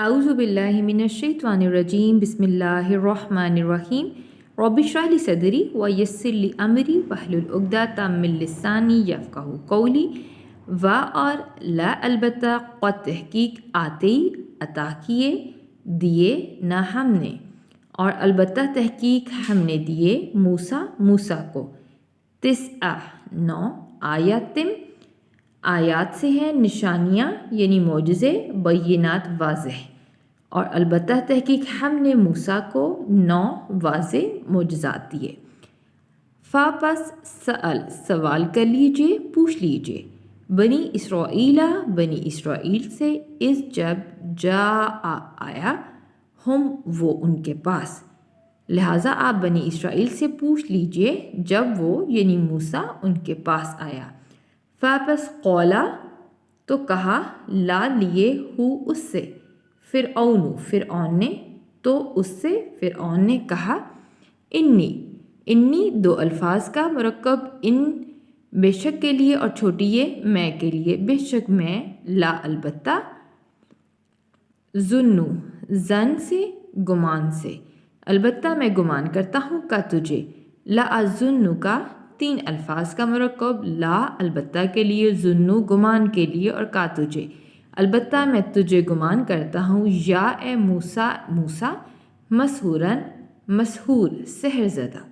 اعوذ باللہ من الشیطان الرجیم بسم اللہ الرحمن الرحیم رب اشرح لی صدری ویسر لی امری واحلل عقدۃ من لسانی یفقہوا قولی اور لا البتہ قد تحقیق آتے عطا کیے دیے نہ ہم نے اور البتہ تحقیق ہم نے دیے موسیٰ کو 9 آیات سے ہیں نشانیاں یعنی معجزے بینات واضح اور البتہ تحقیق ہم نے موسیٰ کو 9 واضح معجزات دیے۔ پس سوال کر لیجئے، پوچھ لیجئے بنی اسرائیل سے جب آیا ہم وہ ان کے پاس، لہٰذا آپ بنی اسرائیل سے پوچھ لیجئے جب وہ یعنی موسیٰ ان کے پاس آیا۔ پس قولا تو کہا لا لیے ہو اس سے فرعون نے تو اس سے فرعون نے کہا انی 2 الفاظ کا مرکب ان بے شک کے لیے اور چھوٹی میں کے لیے، بے شک میں لا البتہ زن سے گمان سے، البتہ میں گمان کرتا ہوں کا تجھے، لا الظن کا 3 الفاظ کا مرکب لا البتہ کے لیے، ظنو گمان کے لیے اور کا تجھے، البتہ میں تجھے گمان کرتا ہوں یا اے موسیٰ مسحور سحر زدہ۔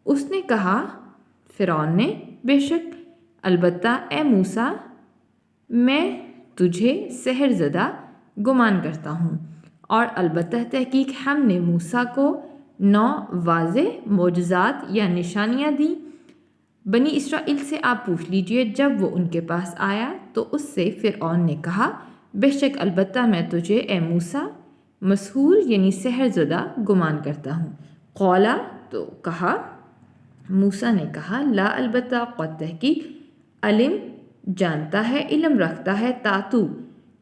اس نے کہا فرعون نے بے شک البتہ اے موسیٰ میں تجھے سحر زدہ گمان کرتا ہوں، اور البتہ تحقیق ہم نے موسیٰ کو 9 واضح معجزات یا نشانیاں دی۔ بنی اسرائیل سے آپ پوچھ لیجئے جب وہ ان کے پاس آیا تو اس سے فرعون نے کہا بے شک البتہ میں تجھے اے موسیٰ مسحور یعنی سحر زدہ گمان کرتا ہوں۔ قولا تو کہا موسیٰ نے کہا لا البتہ قد تحقیق علم جانتا ہے علم رکھتا ہے تاتو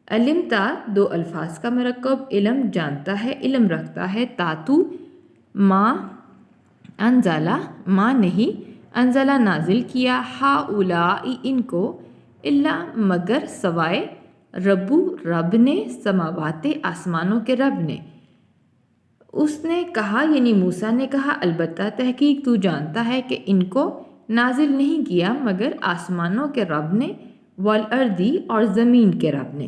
علم تا 2 الفاظ کا مرکب علم جانتا ہے علم رکھتا ہے تاتو ما نہیں انزلہ نازل کیا ہاؤلائی ان کو الا مگر سوائے رب نے سماوات آسمانوں کے رب نے۔ اس نے کہا یعنی موسیٰ نے کہا البتہ تحقیق تو جانتا ہے کہ ان کو نازل نہیں کیا مگر آسمانوں کے رب نے، والارضی اور زمین کے رب نے،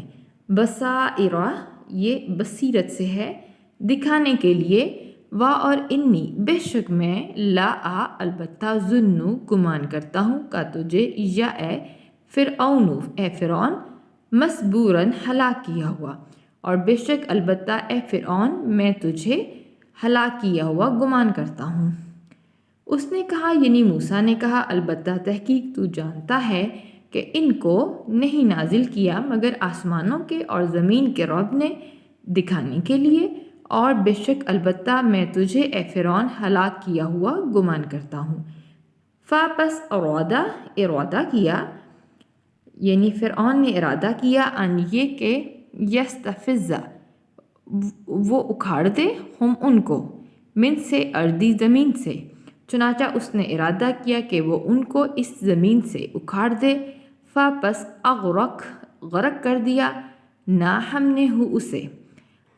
بصائرہ یہ بصیرت سے ہے دکھانے کے لیے، اور انی بے شک میں لا البتہ ظنو گمان کرتا ہوں کا تجھے یا اے فرعون مسبوراً ہلاک کیا ہوا، اور بے شک البتہ اے فرعون میں تجھے ہلاک کیا ہوا گمان کرتا ہوں۔ اس نے کہا یعنی موسیٰ نے کہا البتہ تحقیق تو جانتا ہے کہ ان کو نہیں نازل کیا مگر آسمانوں کے اور زمین کے رب نے دکھانے کے لیے، اور بے شک البتہ میں تجھے اے فرعون ہلاک کیا ہوا گمان کرتا ہوں۔ پس ارادہ کیا یعنی فرعون نے ارادہ کیا ان یہ کہ یستفز وہ اکھاڑ دے ہم ان کو من سے اردی زمین سے، چنانچہ اس نے ارادہ کیا کہ وہ ان کو اس زمین سے اکھاڑ دے۔ پس غرق کر دیا نہ ہم نے ہو اسے،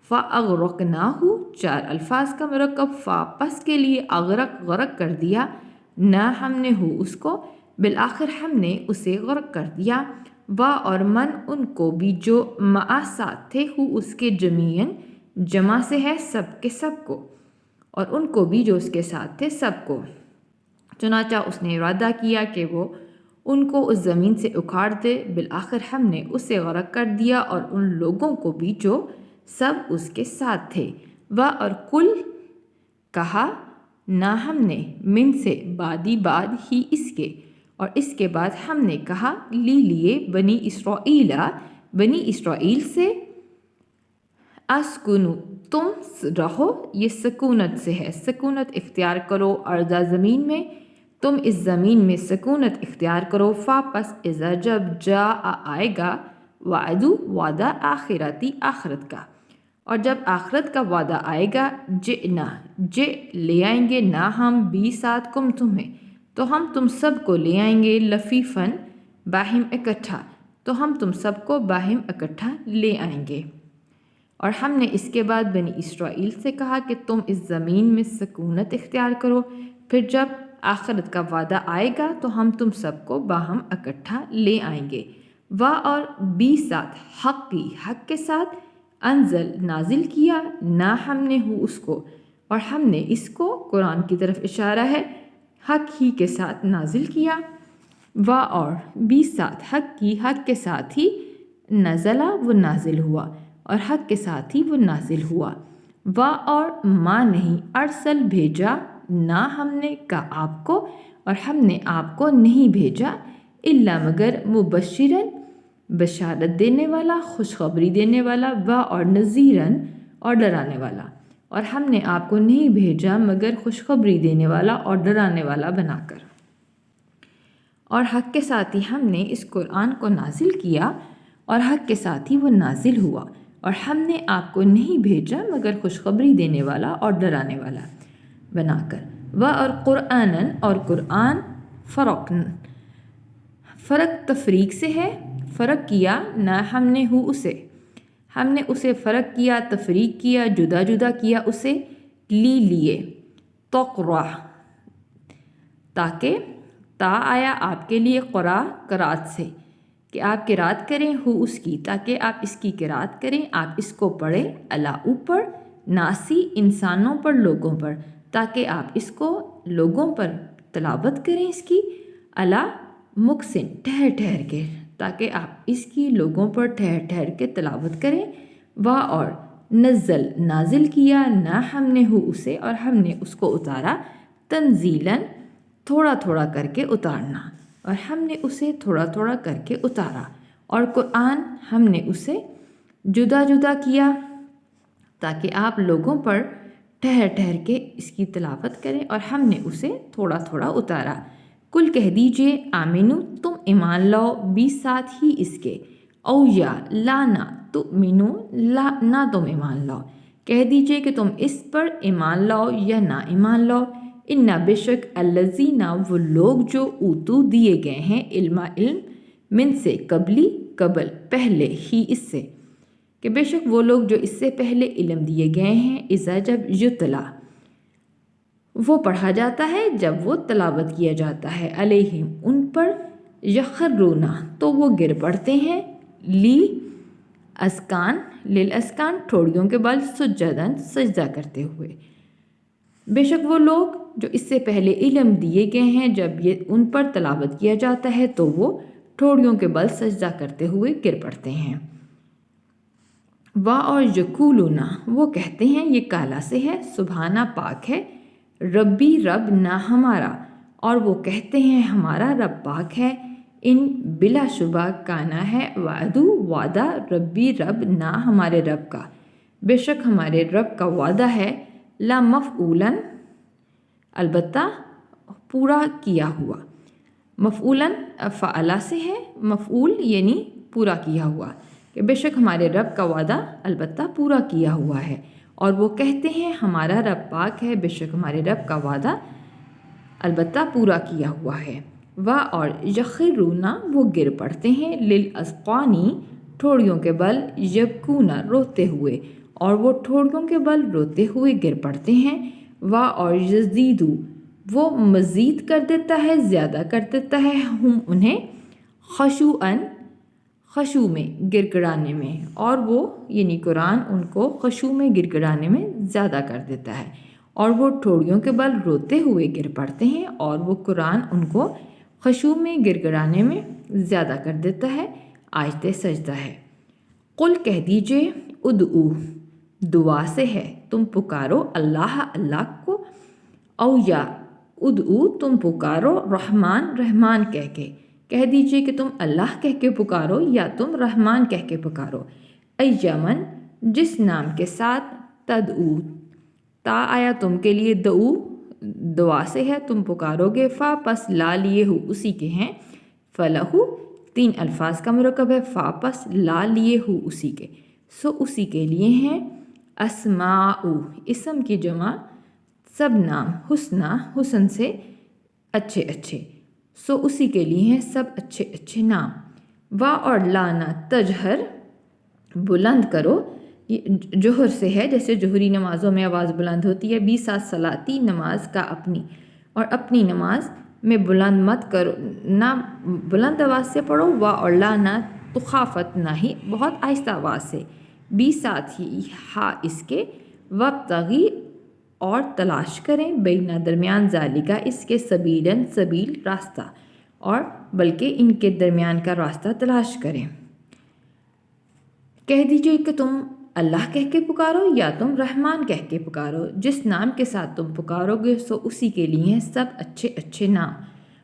فاغرقناہ 4 الفاظ کا مرکب پس کے لیے غرق کر دیا نہ ہم نے ہو اس کو، بالآخر ہم نے اسے غرق کر دیا، اور من ان کو بھی جو ساتھ تھے ہو اس کے جمیعاً جمع سے ہے سب کے سب کو، اور ان کو بھی جو اس کے ساتھ تھے سب کو، چنانچہ اس نے ارادہ کیا کہ وہ ان کو اس زمین سے اکھاڑ دے، بالآخر ہم نے اسے غرق کر دیا اور ان لوگوں کو بھی جو سب اس کے ساتھ تھے، اور کل کہا نہ ہم نے من سے بعد ہی اس کے، اور اس کے بعد ہم نے کہا لیے بنی اسرائیل سے اسکنو تم رہو، یہ سکونت سے ہے، سکونت اختیار کرو ارضا زمین میں، تم اس زمین میں سکونت اختیار کرو۔ پس اذا جب آئے گا وعدہ آخرت کا، اور جب آخرت کا وعدہ آئے گا لے آئیں گے نہ ہم بھی ساتھ کم تمہیں، تو ہم تم سب کو لے آئیں گے لفیفاً باہم اکٹھا، تو ہم تم سب کو باہم اکٹھا لے آئیں گے۔ اور ہم نے اس کے بعد بنی اسرائیل سے کہا کہ تم اس زمین میں سکونت اختیار کرو، پھر جب آخرت کا وعدہ آئے گا تو ہم تم سب کو باہم اکٹھا لے آئیں گے۔ اور 20 حق کی، حق کے ساتھ، انزل نازل کیا، نہ ہم نے ہو اس کو، اور ہم نے اس کو قرآن کی طرف اشارہ ہے، حق ہی کے ساتھ نازل کیا۔ اور 20 حق کی، حق کے ساتھ ہی، نزلہ وہ نازل ہوا، اور حق کے ساتھ ہی وہ نازل ہوا۔ اور ماں نہیں ارسل بھیجا، نہ ہم نے کا آپ کو، اور ہم نے آپ کو نہیں بھیجا، الا مگر مبشرن بشارت دینے والا، خوشخبری دینے والا، اور نذیرن اور ڈرانے والا، اور ہم نے آپ کو نہیں بھیجا مگر خوشخبری دینے والا اور ڈرانے والا بنا کر۔ اور حق کے ساتھ ہی ہم نے اس قرآن کو نازل کیا، اور حق کے ساتھ ہی وہ نازل ہوا، اور ہم نے آپ کو نہیں بھیجا مگر خوشخبری دینے والا اور ڈرانے والا بنا کر۔ اور قرآناً، اور قرآن، فرق تفریق سے ہے، فرق کیا، نہ ہم نے ہو اسے، ہم نے اسے فرق کیا، تفریق کیا، جدا جدا کیا اسے، لیے تقرا، تاکہ، تا آیا آپ کے لیے قرات سے، کہ آپ قرات کریں ہو اس کی، تاکہ آپ اس کی قرات کریں، آپ اس کو پڑھیں، اللہ اوپر، ناسی انسانوں پر، لوگوں پر، تاکہ آپ اس کو لوگوں پر تلاوت کریں اس کی، اللہ مکسن ٹھہر ٹھہر کے، تاکہ آپ اس کی لوگوں پر ٹھہر ٹھہر کے تلاوت کریں۔ اور نازل کیا، نہ ہم نے ہو اسے، اور ہم نے اس کو اتارا، تنزیلاً تھوڑا تھوڑا کر کے اتارنا، اور ہم نے اسے تھوڑا تھوڑا کر کے اتارا۔ اور قرآن ہم نے اسے جدا جدا کیا، تاکہ آپ لوگوں پر ٹھہر ٹھہر کے اس کی تلاوت کریں، اور ہم نے اسے تھوڑا تھوڑا اتارا۔ کل کہہ دیجئے آمینو، تم ایمان لاؤ، بھی ساتھ ہی اس کے، او یا لانا تؤمنو، نہ تم ایمان لاؤ، کہہ دیجئے کہ تم اس پر ایمان لاؤ یا نہ ایمان لاؤ۔ انا بے شک الذین، وہ لوگ جو اوتو دیے گئے ہیں، علم من سے، قبل پہلے ہی اس سے، کہ بے شک وہ لوگ جو اس سے پہلے علم دیے گئے ہیں، اذا جب یتلا وہ پڑھا جاتا ہے، جب وہ تلاوت کیا جاتا ہے، علیہم ان پر، یخرون تو وہ گر پڑتے ہیں، للاسکان ٹھوڑیوں کے بل، سجدن سجدہ کرتے ہوئے۔ بے شک وہ لوگ جو اس سے پہلے علم دیے گئے ہیں، جب یہ ان پر تلاوت کیا جاتا ہے تو وہ ٹھوڑیوں کے بل سجدہ کرتے ہوئے گر پڑتے ہیں۔ اور یقولون وہ کہتے ہیں، یہ کالا سے ہے، سبحانہ پاک ہے، ربی رب نہ ہمارا، اور وہ کہتے ہیں ہمارا رب پاک ہے، ان بلا شبہ کانا ہے، وعدہ، ربی رب نہ ہمارے رب کا، بے شک ہمارے رب کا وعدہ ہے، لا مفعولاً البتہ پورا کیا ہوا، مفعولاً فعلا سے ہے، مفعول یعنی پورا کیا ہوا، کہ بے شک ہمارے رب کا وعدہ البتہ پورا کیا ہوا ہے۔ اور وہ کہتے ہیں ہمارا رب پاک ہے، بے شک ہمارے رب کا وعدہ البتہ پورا کیا ہوا ہے۔ اور یخرون وہ گر پڑتے ہیں، للاذقانی ٹھوڑیوں کے بل، یبکون روتے ہوئے، اور وہ ٹھوڑیوں کے بل روتے ہوئے گر پڑتے ہیں۔ اور یزیدو وہ مزید کر دیتا ہے، زیادہ کر دیتا ہے، ہم انہیں، خشوع میں، گر گڑانے میں، اور وہ یعنی قرآن ان کو خشوع میں، گر گڑانے میں زیادہ کر دیتا ہے، اور وہ ٹھوڑیوں کے بل روتے ہوئے گر پڑتے ہیں، اور وہ قرآن ان کو خشوع میں، گر گڑانے میں زیادہ کر دیتا ہے۔ آیت سجدہ ہے۔ قل کہہ دیجئے، ادعو دعا سے ہے، تم پکارو اللہ کو، او یا ادعو تم پکارو رحمان کہہ دیجئے کہ تم اللہ کہہ کے پکارو، یا تم رحمان کہہ کے پکارو، ایمن جس نام کے ساتھ، تدعو تا آیا تم کے لیے، دعا سے ہے، تم پکارو گے، فا پس لا لیے ہو اسی کے ہیں، فلہو 3 الفاظ کا مرکب ہے، فا پس لا لیے ہو اسی کے، سو اسی کے لیے ہیں، اسماء اسم کی جمع، سب نام، حسن سے اچھے، سو اسی کے لیے ہیں سب اچھے نام۔ اور لانا تجہر بلند کرو، جوہر سے ہے، جیسے جوہری نمازوں میں آواز بلند ہوتی ہے، بی ساتھ صلاتی نماز کا اپنی، اور اپنی نماز میں بلند مت کرو، نہ بلند آواز سے پڑھو، و اور لا نہ تخافت، نہ ہی بہت آہستہ آواز سے، بی ساتھ ہی ہا اس کے، وابتغی اور تلاش کریں، بینا درمیان ذالکا اس کے، سبیلاً سبیل راستہ، اور بلکہ ان کے درمیان کا راستہ تلاش کریں۔ کہہ دیجئے کہ تم اللہ کہہ کے پکارو یا تم رحمان کہہ کے پکارو، جس نام کے ساتھ تم پکارو گے سو اسی کے لیے ہیں سب اچھے اچھے نام،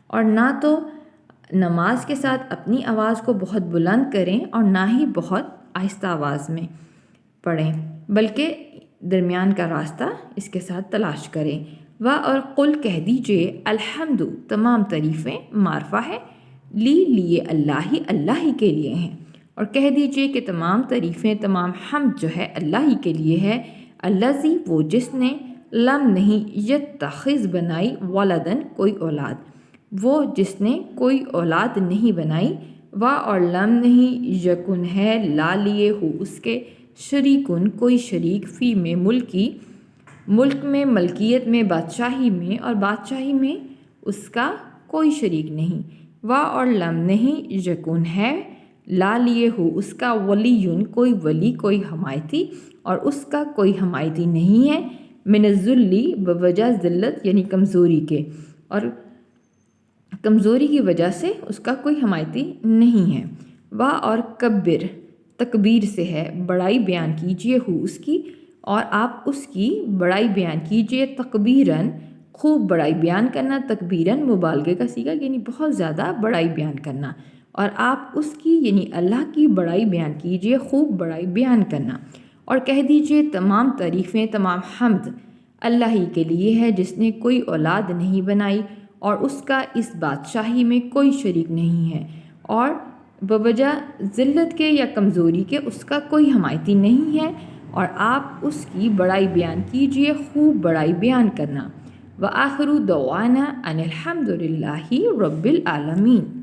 اور نہ تو نماز کے ساتھ اپنی آواز کو بہت بلند کریں اور نہ ہی بہت آہستہ آواز میں پڑھیں، بلکہ درمیان کا راستہ اس کے ساتھ تلاش کریں۔ و اور قل کہہ دیجئے، الحمد تمام تعریفیں معرفہ ہے، لیے اللہ ہی کے لیے ہیں، اور کہہ دیجئے کہ تمام تعریفیں، تمام حمد جو ہے اللہ ہی کے لیے ہے، الذی وہ جس نے، لم نہیں، یتخذ بنائی، ولدن کوئی اولاد، وہ جس نے کوئی اولاد نہیں بنائی، و اور لم نہیں، یکن ہے، لا لیے ہو اس کے، شریکن کوئی شریک، فی میں ملک میں، ملکیت میں، بادشاہی میں، اور بادشاہی میں اس کا کوئی شریک نہیں، و اور لم نہیں، یکن ہے، لا لیے ہو اس کا، ولیٌ کوئی ولی، کوئی حمایتی، اور اس کا کوئی حمایتی نہیں ہے، من الذلی بوجہ ذلت یعنی کمزوری کے، اور کمزوری کی وجہ سے اس کا کوئی حمایتی نہیں ہے، و اور کبر تکبیر سے ہے، بڑائی بیان کیجئے ہو اس کی، اور آپ اس کی بڑائی بیان کیجئے، تکبیراً خوب بڑائی بیان کرنا، تکبیراً مبالغے کا صیغہ یعنی بہت زیادہ بڑائی بیان کرنا، اور آپ اس کی یعنی اللہ کی بڑائی بیان کیجئے، خوب بڑائی بیان کرنا، اور کہہ دیجئے تمام تعریفیں، تمام حمد اللہ ہی کے لیے ہے، جس نے کوئی اولاد نہیں بنائی اور اس کا اس بادشاہی میں کوئی شریک نہیں ہے، اور بوجہ ذلت کے یا کمزوری کے اس کا کوئی حمایتی نہیں ہے، اور آپ اس کی بڑائی بیان کیجئے، خوب بڑائی بیان کرنا۔ وآخر دعوانا ان الحمد للہ رب العالمین۔